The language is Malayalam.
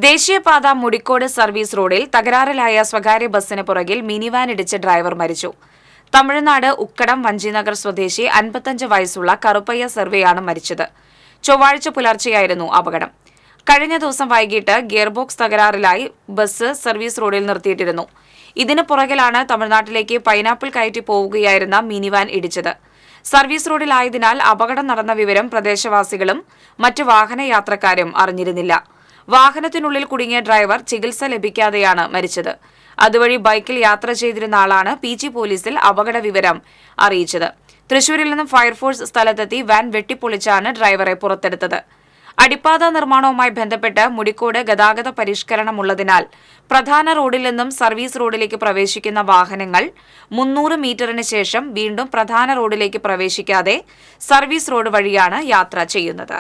ദേശീയപാത മുടിക്കോട് സർവീസ് റോഡിൽ തകരാറിലായ സ്വകാര്യ ബസിന് പുറകിൽ മിനി വാൻ ഇടിച്ച് ഡ്രൈവർ മരിച്ചു. തമിഴ്നാട് ഉക്കടം വഞ്ചിനഗർ സ്വദേശി 55 വയസ്സുള്ള കറുപ്പയ്യ സർവേയാണ് മരിച്ചത്. ചൊവ്വാഴ്ച പുലർച്ചെയായിരുന്നു അപകടം. കഴിഞ്ഞ ദിവസം വൈകിട്ട് ഗിയർബോക്സ് തകരാറിലായി ബസ് സർവീസ് റോഡിൽ നിർത്തിയിട്ടിരുന്നു. ഇതിന് പുറകിലാണ് തമിഴ്നാട്ടിലേക്ക് പൈനാപ്പിൾ കയറ്റി പോവുകയായിരുന്ന മിനി വാൻ ഇടിച്ചത്. സർവീസ് റോഡിലായതിനാൽ അപകടം നടന്ന വിവരം പ്രദേശവാസികളും മറ്റ് വാഹനയാത്രക്കാരും അറിഞ്ഞിരുന്നില്ല. വാഹനത്തിനുള്ളിൽ കുടുങ്ങിയ ഡ്രൈവർ ചികിത്സ ലഭിക്കാതെയാണ് മരിച്ചത്. അതുവഴി ബൈക്കിൽ യാത്ര ചെയ്തിരുന്ന ആളാണ് PG പോലീസിൽ അപകട വിവരം അറിയിച്ചത്. തൃശൂരിൽ നിന്നും ഫയർഫോഴ്സ് സ്ഥലത്തെത്തി വാൻ വെട്ടിപ്പൊളിച്ചാണ് ഡ്രൈവറെ പുറത്തെടുത്തത്. അടിപ്പാത നിർമ്മാണവുമായി ബന്ധപ്പെട്ട് മുടിക്കോട് ഗതാഗത പരിഷ്കരണമുള്ളതിനാൽ പ്രധാന റോഡിൽ നിന്നും സർവീസ് റോഡിലേക്ക് പ്രവേശിക്കുന്ന വാഹനങ്ങൾ 300 മീറ്ററിന് ശേഷം വീണ്ടും പ്രധാന റോഡിലേക്ക് പ്രവേശിക്കാതെ സർവീസ് റോഡ് വഴിയാണ് യാത്ര ചെയ്യുന്നത്.